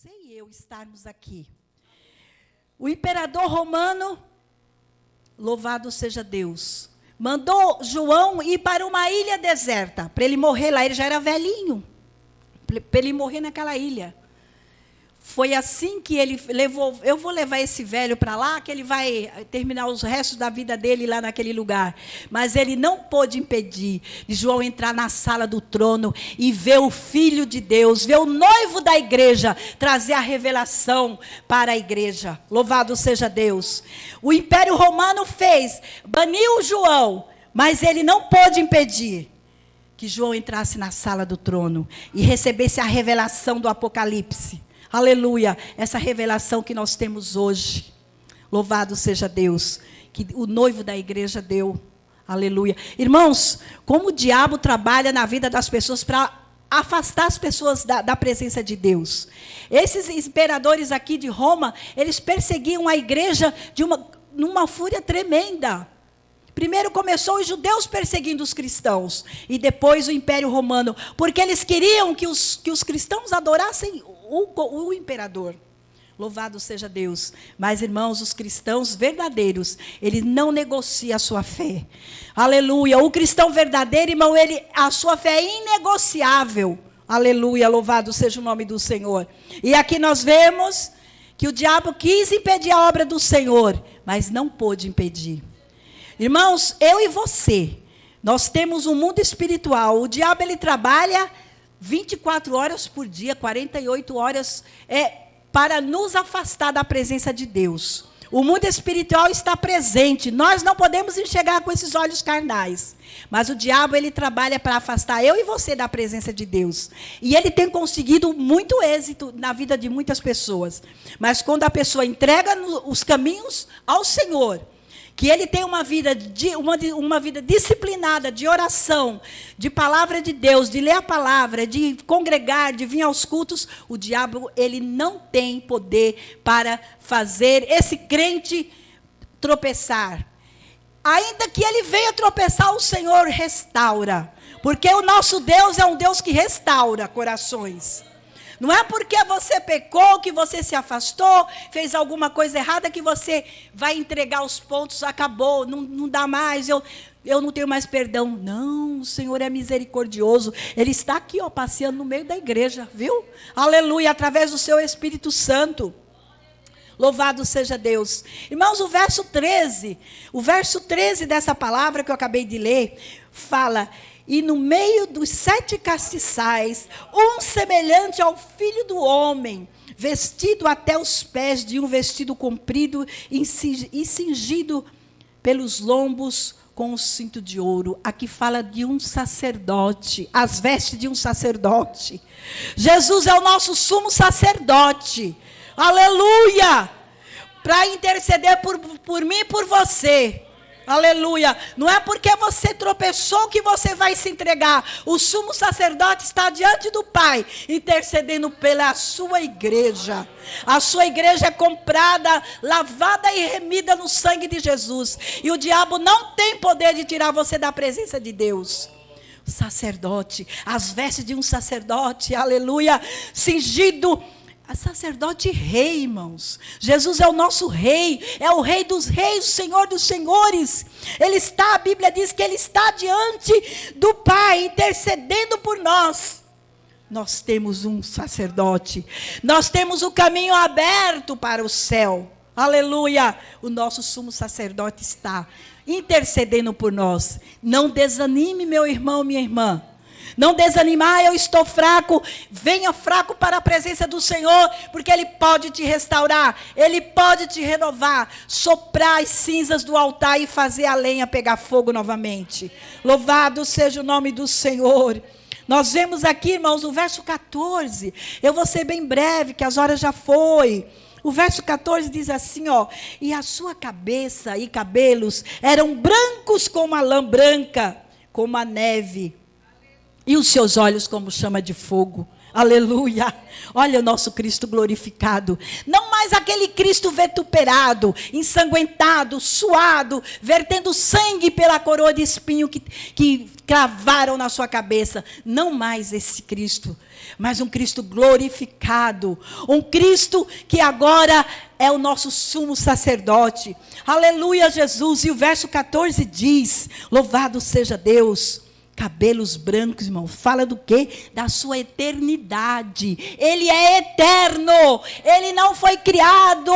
você e eu estarmos aqui. O imperador romano, louvado seja Deus, mandou João ir para uma ilha deserta, para ele morrer lá. Ele já era velhinho, para ele morrer naquela ilha. Foi assim que ele levou, eu vou levar esse velho para lá, que ele vai terminar os restos da vida dele lá naquele lugar. Mas ele não pôde impedir de João entrar na sala do trono e ver o Filho de Deus, ver o noivo da igreja, trazer a revelação para a igreja. Louvado seja Deus. O Império Romano baniu João, mas ele não pôde impedir que João entrasse na sala do trono e recebesse a revelação do Apocalipse. Aleluia, essa revelação que nós temos hoje. Louvado seja Deus, que o noivo da igreja deu. Aleluia. Irmãos, como o diabo trabalha na vida das pessoas para afastar as pessoas da presença de Deus. Esses imperadores aqui de Roma, eles perseguiam a igreja numa fúria tremenda. Primeiro começou os judeus perseguindo os cristãos, e depois o Império Romano, porque eles queriam que os cristãos adorassem o imperador. Louvado seja Deus. Mas, irmãos, os cristãos verdadeiros, eles não negociam a sua fé. Aleluia. O cristão verdadeiro, irmão, a sua fé é inegociável. Aleluia. Louvado seja o nome do Senhor. E aqui nós vemos que o diabo quis impedir a obra do Senhor, mas não pôde impedir. Irmãos, eu e você, nós temos um mundo espiritual. O diabo, ele trabalha 24 horas por dia, 48 horas, para nos afastar da presença de Deus. O mundo espiritual está presente. Nós não podemos enxergar com esses olhos carnais. Mas o diabo, ele trabalha para afastar eu e você da presença de Deus. E ele tem conseguido muito êxito na vida de muitas pessoas. Mas quando a pessoa entrega os caminhos ao Senhor, que ele tem uma vida disciplinada, de oração, de palavra de Deus, de ler a palavra, de congregar, de vir aos cultos, o diabo, ele não tem poder para fazer esse crente tropeçar. Ainda que ele venha tropeçar, o Senhor restaura. Porque o nosso Deus é um Deus que restaura corações. Não é porque você pecou, que você se afastou, fez alguma coisa errada, que você vai entregar os pontos, acabou, não dá mais, eu não tenho mais perdão. Não, o Senhor é misericordioso. Ele está aqui, passeando no meio da igreja, viu? Aleluia, através do seu Espírito Santo. Louvado seja Deus. Irmãos, o verso 13 dessa palavra que eu acabei de ler, fala: e no meio dos 7 castiçais, um semelhante ao Filho do Homem, vestido até os pés de um vestido comprido e cingido pelos lombos com um cinto de ouro. Aqui fala de um sacerdote, as vestes de um sacerdote. Jesus é o nosso sumo sacerdote. Aleluia! Para interceder por mim e por você. Aleluia. Não é porque você tropeçou que você vai se entregar. O sumo sacerdote está diante do Pai, intercedendo pela sua igreja. A sua igreja é comprada, lavada e remida no sangue de Jesus. E o diabo não tem poder de tirar você da presença de Deus. O sacerdote, as vestes de um sacerdote, aleluia, cingido. A sacerdote rei, irmãos. Jesus é o nosso rei, é o rei dos reis, o Senhor dos senhores. A Bíblia diz que ele está diante do Pai, intercedendo por nós. Nós temos um sacerdote, nós temos o caminho aberto para o céu. Aleluia! O nosso sumo sacerdote está intercedendo por nós. Não desanime, meu irmão, minha irmã. Não desanimar, eu estou fraco. Venha fraco para a presença do Senhor, porque Ele pode te restaurar, Ele pode te renovar, soprar as cinzas do altar e fazer a lenha pegar fogo novamente. Louvado seja o nome do Senhor. Nós vemos aqui, irmãos, o verso 14. Eu vou ser bem breve, que as horas já foi. O verso 14 diz assim, e a sua cabeça e cabelos eram brancos como a lã branca, como a neve. E os seus olhos como chama de fogo. Aleluia. Olha o nosso Cristo glorificado. Não mais aquele Cristo vituperado, ensanguentado, suado, vertendo sangue pela coroa de espinho que cravaram na sua cabeça. Não mais esse Cristo, mas um Cristo glorificado. Um Cristo que agora é o nosso sumo sacerdote. Aleluia, Jesus. E o verso 14 diz: louvado seja Deus. Cabelos brancos, irmão, fala do quê? Da sua eternidade. Ele é eterno, ele não foi criado,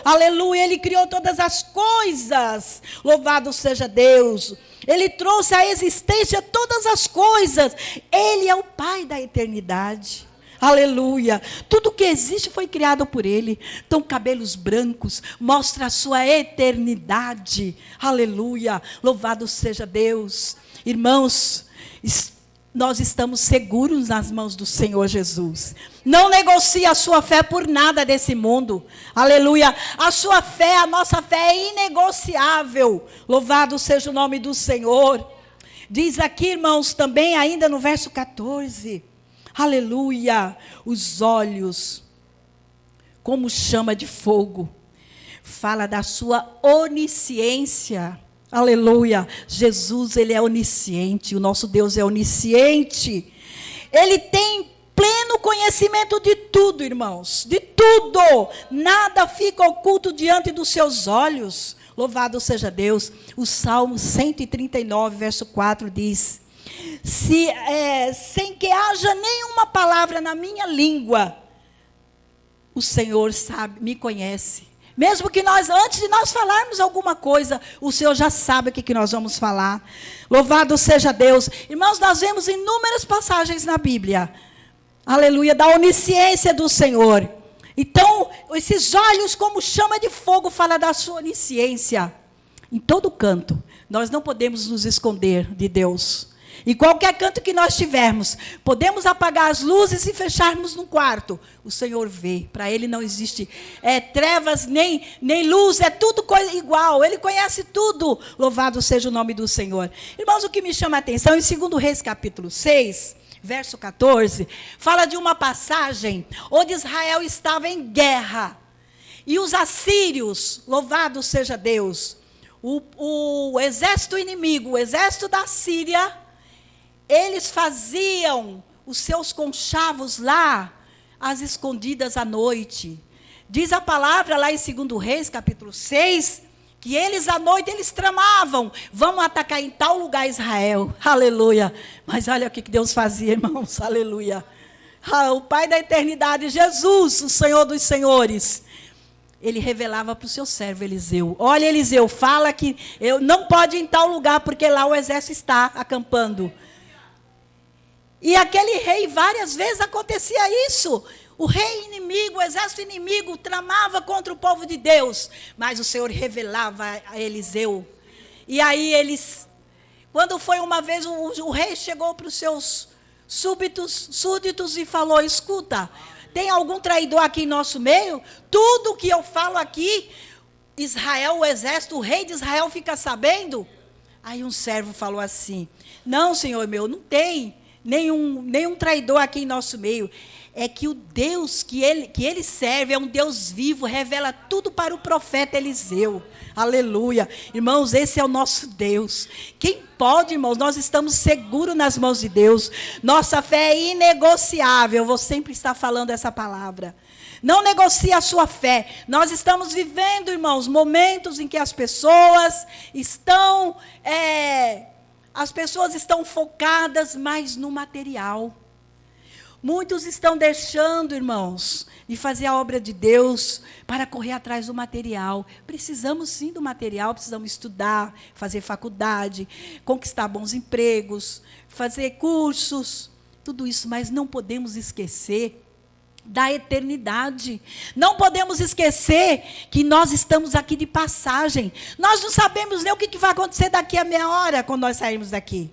aleluia, ele criou todas as coisas, louvado seja Deus. Ele trouxe à existência todas as coisas, ele é o Pai da eternidade. Aleluia, tudo que existe foi criado por ele. Então, cabelos brancos mostra a sua eternidade. Aleluia, louvado seja Deus. Irmãos, nós estamos seguros nas mãos do Senhor Jesus. Não negocie a sua fé por nada desse mundo. Aleluia. A sua fé, a nossa fé é inegociável. Louvado seja o nome do Senhor. Diz aqui, irmãos, também ainda no verso 14. Aleluia. Os olhos como chama de fogo. Fala da sua onisciência. Aleluia. Jesus, ele é onisciente. O nosso Deus é onisciente. Ele tem pleno conhecimento de tudo, irmãos. De tudo. Nada fica oculto diante dos seus olhos. Louvado seja Deus. O Salmo 139, verso 4 diz: sem que haja nenhuma palavra na minha língua, o Senhor sabe, me conhece. Mesmo que nós, antes de nós falarmos alguma coisa, o Senhor já sabe o que nós vamos falar. Louvado seja Deus. Irmãos, nós vemos inúmeras passagens na Bíblia. Aleluia, da onisciência do Senhor. Então, esses olhos como chama de fogo, fala da sua onisciência. Em todo canto, nós não podemos nos esconder de Deus. Em qualquer canto que nós tivermos, podemos apagar as luzes e fecharmos num quarto. O Senhor vê. Para Ele não existe trevas nem luz, é tudo coisa igual. Ele conhece tudo. Louvado seja o nome do Senhor. Irmãos, o que me chama a atenção, em 2 Reis capítulo 6, verso 14, fala de uma passagem onde Israel estava em guerra. E os assírios, louvado seja Deus, o exército inimigo, o exército da Síria, eles faziam os seus conchavos lá, às escondidas à noite. Diz a palavra lá em 2 Reis, capítulo 6, que eles à noite, eles tramavam, vamos atacar em tal lugar Israel. Aleluia. Mas olha o que Deus fazia, irmãos. Aleluia. O Pai da eternidade, Jesus, o Senhor dos senhores, ele revelava para o seu servo Eliseu: olha, Eliseu, fala que eu não pode ir em tal lugar, porque lá o exército está acampando. E aquele rei, várias vezes acontecia isso. O rei inimigo, o exército inimigo, tramava contra o povo de Deus. Mas o Senhor revelava a Eliseu. E aí eles, quando foi uma vez, o rei chegou para os seus súditos e falou: escuta, tem algum traidor aqui em nosso meio? Tudo que eu falo aqui, Israel, o exército, o rei de Israel fica sabendo? Aí um servo falou assim: não, senhor meu, não tem nenhum traidor aqui em nosso meio. É que o Deus que ele serve é um Deus vivo, revela tudo para o profeta Eliseu. Aleluia. Irmãos, esse é o nosso Deus. Quem pode, irmãos? Nós estamos seguros nas mãos de Deus. Nossa fé é inegociável. Eu vou sempre estar falando essa palavra. Não negocie a sua fé. Nós estamos vivendo, irmãos, momentos em que as pessoas estão focadas mais no material. Muitos estão deixando, irmãos, de fazer a obra de Deus para correr atrás do material. Precisamos sim do material, precisamos estudar, fazer faculdade, conquistar bons empregos, fazer cursos, tudo isso, mas não podemos esquecer da eternidade. Não podemos esquecer que nós estamos aqui de passagem. Nós não sabemos nem o que vai acontecer daqui a meia hora quando nós sairmos daqui.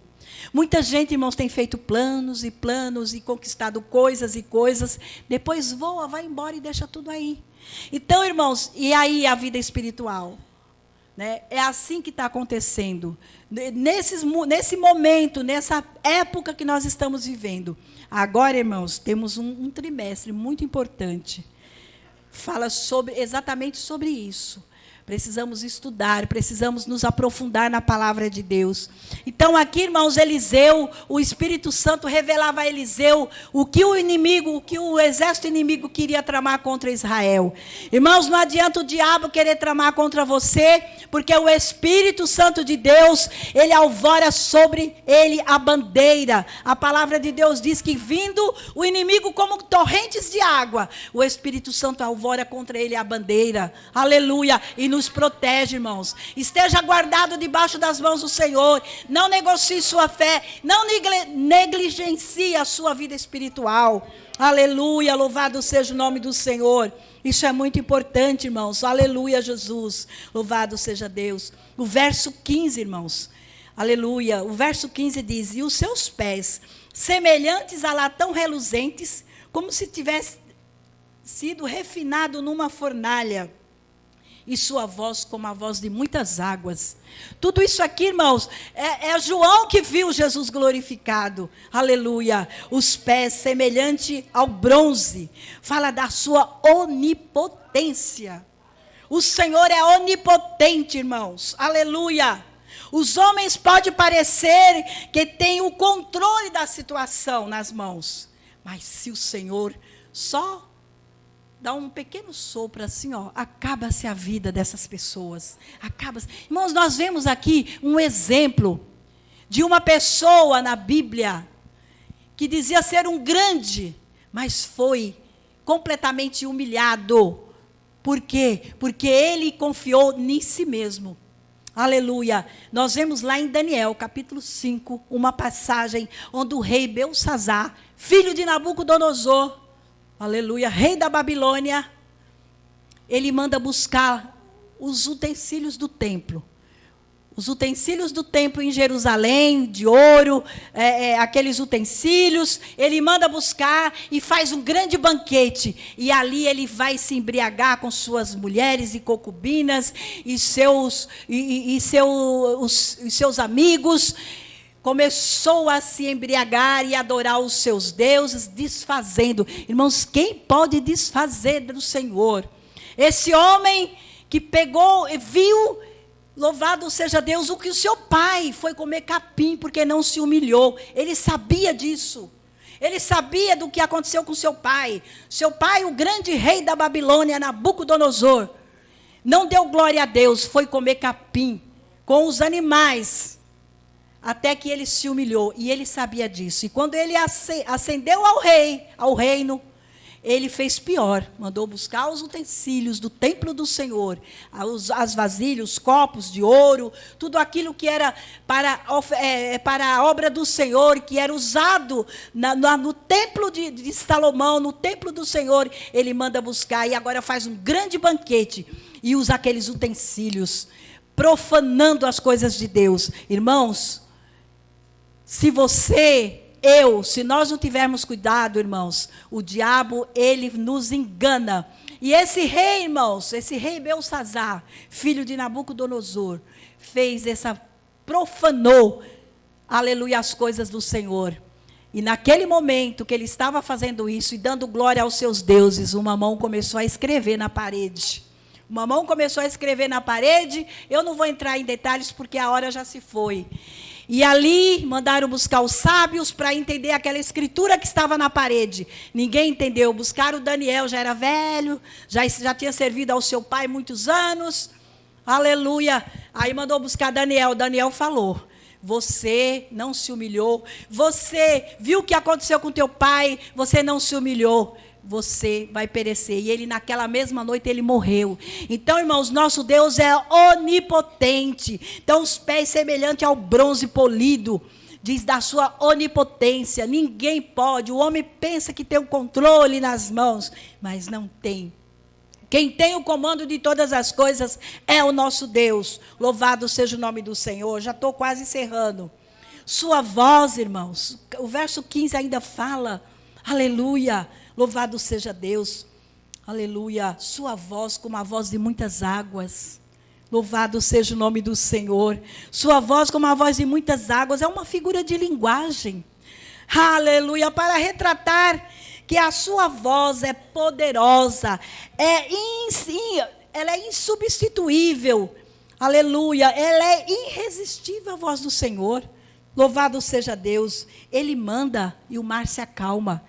Muita gente, irmãos, tem feito planos e planos e conquistado coisas e coisas, depois voa, vai embora e deixa tudo aí. Então, irmãos, e aí a vida espiritual? né? É assim que está acontecendo. Nesse momento, nessa época que nós estamos vivendo. Agora, irmãos, temos um trimestre muito importante. Fala exatamente sobre isso. Precisamos estudar, precisamos nos aprofundar na palavra de Deus. Então, aqui, irmãos, Eliseu, o Espírito Santo revelava a Eliseu o que o exército inimigo queria tramar contra Israel. Irmãos, não adianta o diabo querer tramar contra você, porque o Espírito Santo de Deus, ele alvora sobre ele a bandeira. A palavra de Deus diz que vindo o inimigo como torrentes de água, o Espírito Santo alvora contra ele a bandeira. Aleluia! E nos protege, irmãos. Esteja guardado debaixo das mãos do Senhor. Não negocie sua fé. Não negligencie a sua vida espiritual. Aleluia, louvado seja o nome do Senhor. Isso é muito importante, irmãos. Aleluia, Jesus. Louvado seja Deus. O verso 15, irmãos. Aleluia. O verso 15 diz: e os seus pés, semelhantes a latão reluzentes, como se tivesse sido refinado numa fornalha, e sua voz como a voz de muitas águas. Tudo isso aqui, irmãos, é João que viu Jesus glorificado. Aleluia. Os pés semelhante ao bronze. Fala da sua onipotência. O Senhor é onipotente, irmãos. Aleluia. Os homens podem parecer que têm o controle da situação nas mãos. Mas se o Senhor só dá um pequeno sopro assim, ó, acaba-se a vida dessas pessoas. Acaba-se. Irmãos, nós vemos aqui um exemplo de uma pessoa na Bíblia que dizia ser um grande, mas foi completamente humilhado. Por quê? Porque ele confiou em si mesmo. Aleluia. Nós vemos lá em Daniel, capítulo 5, uma passagem onde o rei Belsazar, filho de Nabucodonosor, aleluia, rei da Babilônia, ele manda buscar os utensílios do templo. Os utensílios do templo em Jerusalém, de ouro, aqueles utensílios, ele manda buscar e faz um grande banquete. E ali ele vai se embriagar com suas mulheres e concubinas e seus amigos. Começou a se embriagar e adorar os seus deuses, desfazendo. Irmãos, quem pode desfazer do Senhor? Esse homem que pegou e viu, louvado seja Deus, o que o seu pai foi comer capim, porque não se humilhou. Ele sabia disso. Ele sabia do que aconteceu com seu pai. Seu pai, o grande rei da Babilônia, Nabucodonosor, não deu glória a Deus, foi comer capim com os animais, até que ele se humilhou, e ele sabia disso. E quando ele ascendeu ao reino, ele fez pior, mandou buscar os utensílios do templo do Senhor, as vasilhas, os copos de ouro, tudo aquilo que era para a obra do Senhor, que era usado no templo de Salomão, no templo do Senhor, ele manda buscar, e agora faz um grande banquete, e usa aqueles utensílios, profanando as coisas de Deus. Irmãos, se nós não tivermos cuidado, irmãos, o diabo, ele nos engana. E esse rei, irmãos, esse rei Belsazar, filho de Nabucodonosor, profanou, aleluia, as coisas do Senhor. E naquele momento que ele estava fazendo isso e dando glória aos seus deuses, uma mão começou a escrever na parede. Uma mão começou a escrever na parede, eu não vou entrar em detalhes porque a hora já se foi. E ali mandaram buscar os sábios para entender aquela escritura que estava na parede. Ninguém entendeu. Buscaram Daniel, já era velho, já tinha servido ao seu pai muitos anos. Aleluia. Aí mandou buscar Daniel. Daniel falou: você não se humilhou. Você viu o que aconteceu com teu pai. Você não se humilhou. Você vai perecer. E ele, naquela mesma noite, ele morreu. Então, irmãos, nosso Deus é onipotente. Então, os pés semelhantes ao bronze polido, diz da sua onipotência. Ninguém pode. O homem pensa que tem o controle nas mãos, mas não tem. Quem tem o comando de todas as coisas é o nosso Deus. Louvado seja o nome do Senhor. Já estou quase encerrando. Sua voz, irmãos, o verso 15 ainda fala, aleluia, louvado seja Deus, aleluia, sua voz como a voz de muitas águas. Louvado seja o nome do Senhor. Sua voz, como a voz de muitas águas, é uma figura de linguagem. Aleluia, para retratar que a sua voz é poderosa, ela é insubstituível. Aleluia, ela é irresistível, a voz do Senhor. Louvado seja Deus. Ele manda e o mar se acalma.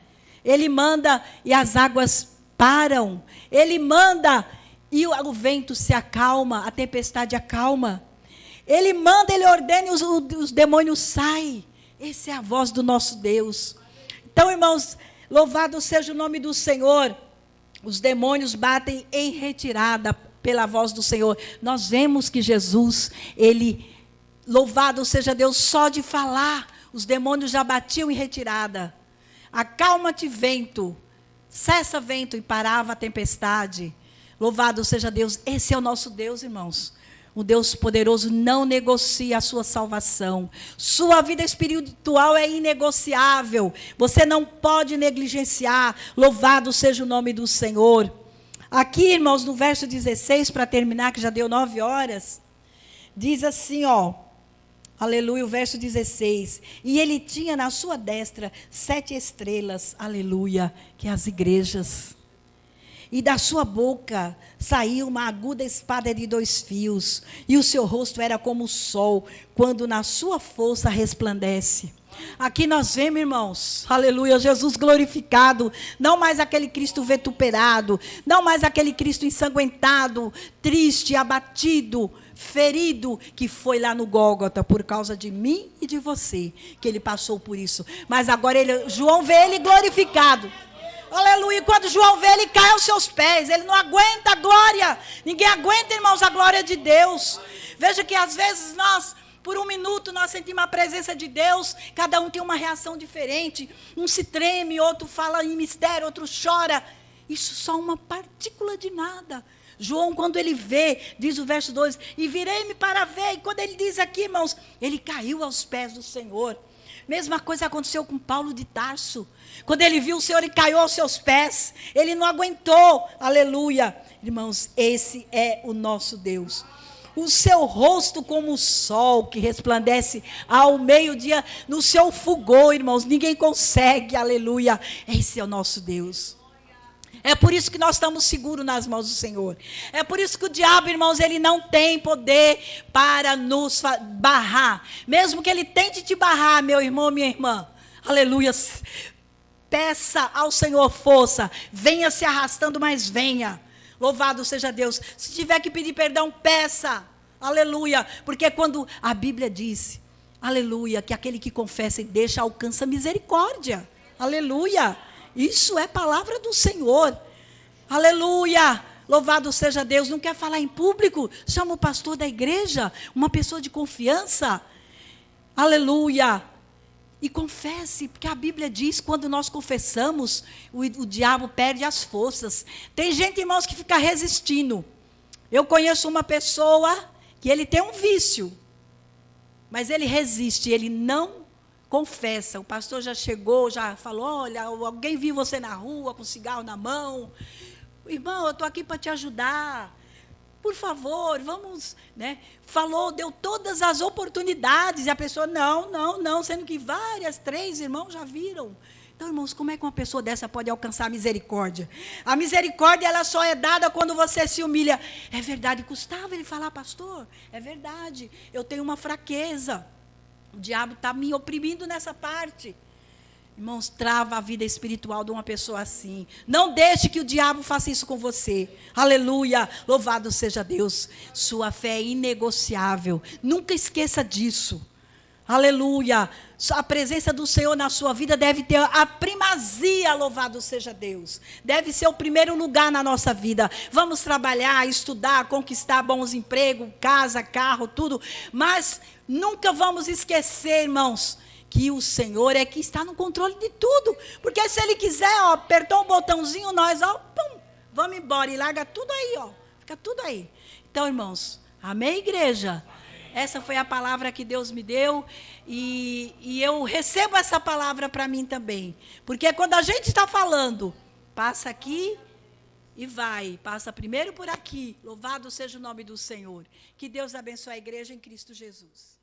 Ele manda e as águas param. Ele manda e o vento se acalma, a tempestade acalma. Ele manda, ele ordena e os demônios saem. Essa é a voz do nosso Deus. Então, irmãos, louvado seja o nome do Senhor. Os demônios batem em retirada pela voz do Senhor. Nós vemos que Jesus, louvado seja Deus, só de falar, os demônios já batiam em retirada. Acalma-te, vento. Cessa, vento, e parava a tempestade. Louvado seja Deus. Esse é o nosso Deus, irmãos. O Deus poderoso não negocia a sua salvação. Sua vida espiritual é inegociável. Você não pode negligenciar. Louvado seja o nome do Senhor. Aqui, irmãos, no verso 16, para terminar, que já deu 9 horas, diz assim, aleluia, o verso 16. E ele tinha na sua destra 7 estrelas, aleluia, que é as igrejas. E da sua boca saía uma aguda espada de 2 fios, e o seu rosto era como o sol, quando na sua força resplandece. Aqui nós vemos, irmãos, aleluia, Jesus glorificado, não mais aquele Cristo vituperado, não mais aquele Cristo ensanguentado, triste, abatido, ferido, que foi lá no Gólgota por causa de mim e de você, que ele passou por isso. Mas agora João vê ele glorificado. Aleluia, quando João vê, ele cai aos seus pés, ele não aguenta a glória, ninguém aguenta, irmãos, a glória de Deus. Veja que às vezes por um minuto, nós sentimos a presença de Deus, cada um tem uma reação diferente, um se treme, outro fala em mistério, outro chora, isso só uma partícula de nada. João, quando ele vê, diz o verso 2, e virei-me para ver, e quando ele diz aqui, irmãos, ele caiu aos pés do Senhor. Mesma coisa aconteceu com Paulo de Tarso. Quando ele viu o Senhor, ele caiu aos seus pés. Ele não aguentou. Aleluia. Irmãos, esse é o nosso Deus. O seu rosto como o sol que resplandece ao meio-dia no seu fulgor, irmãos. Ninguém consegue. Aleluia. Esse é o nosso Deus. É por isso que nós estamos seguros nas mãos do Senhor. É por isso que o diabo, irmãos, ele não tem poder para nos barrar. Mesmo que ele tente te barrar, meu irmão, minha irmã. Aleluia. Peça ao Senhor força. Venha se arrastando, mas venha. Louvado seja Deus. Se tiver que pedir perdão, peça. Aleluia. Porque quando a Bíblia diz, aleluia, que aquele que confessa e deixa alcança misericórdia. Aleluia. Isso é palavra do Senhor. Aleluia. Louvado seja Deus. Não quer falar em público? Chama o pastor da igreja, uma pessoa de confiança. Aleluia. E confesse, porque a Bíblia diz, quando nós confessamos, o diabo perde as forças. Tem gente, irmãos, que fica resistindo. Eu conheço uma pessoa que ele tem um vício, mas ele resiste, ele não confessa. O pastor já chegou, já falou, olha, alguém viu você na rua com cigarro na mão. Irmão, eu estou aqui para te ajudar. Por favor, vamos, né? Falou, deu todas as oportunidades. E a pessoa, não, sendo que 3 irmãos já viram. Então, irmãos, como é que uma pessoa dessa pode alcançar a misericórdia? A misericórdia, ela só é dada quando você se humilha. É verdade, custava ele falar, pastor? É verdade, eu tenho uma fraqueza. O diabo está me oprimindo nessa parte. Irmãos, trava a vida espiritual de uma pessoa assim. Não deixe que o diabo faça isso com você. Aleluia. Louvado seja Deus. Sua fé é inegociável. Nunca esqueça disso. Aleluia. A presença do Senhor na sua vida deve ter a primazia. Louvado seja Deus. Deve ser o primeiro lugar na nossa vida. Vamos trabalhar, estudar, conquistar bons empregos, casa, carro, tudo. Mas nunca vamos esquecer, irmãos, que o Senhor é que está no controle de tudo. Porque se Ele quiser, apertou um botãozinho, nós, pum, vamos embora e larga tudo aí, fica tudo aí. Então, irmãos, amém, igreja? Amém. Essa foi a palavra que Deus me deu e eu recebo essa palavra para mim também. Porque quando a gente está falando, passa aqui e vai, passa primeiro por aqui. Louvado seja o nome do Senhor. Que Deus abençoe a igreja em Cristo Jesus.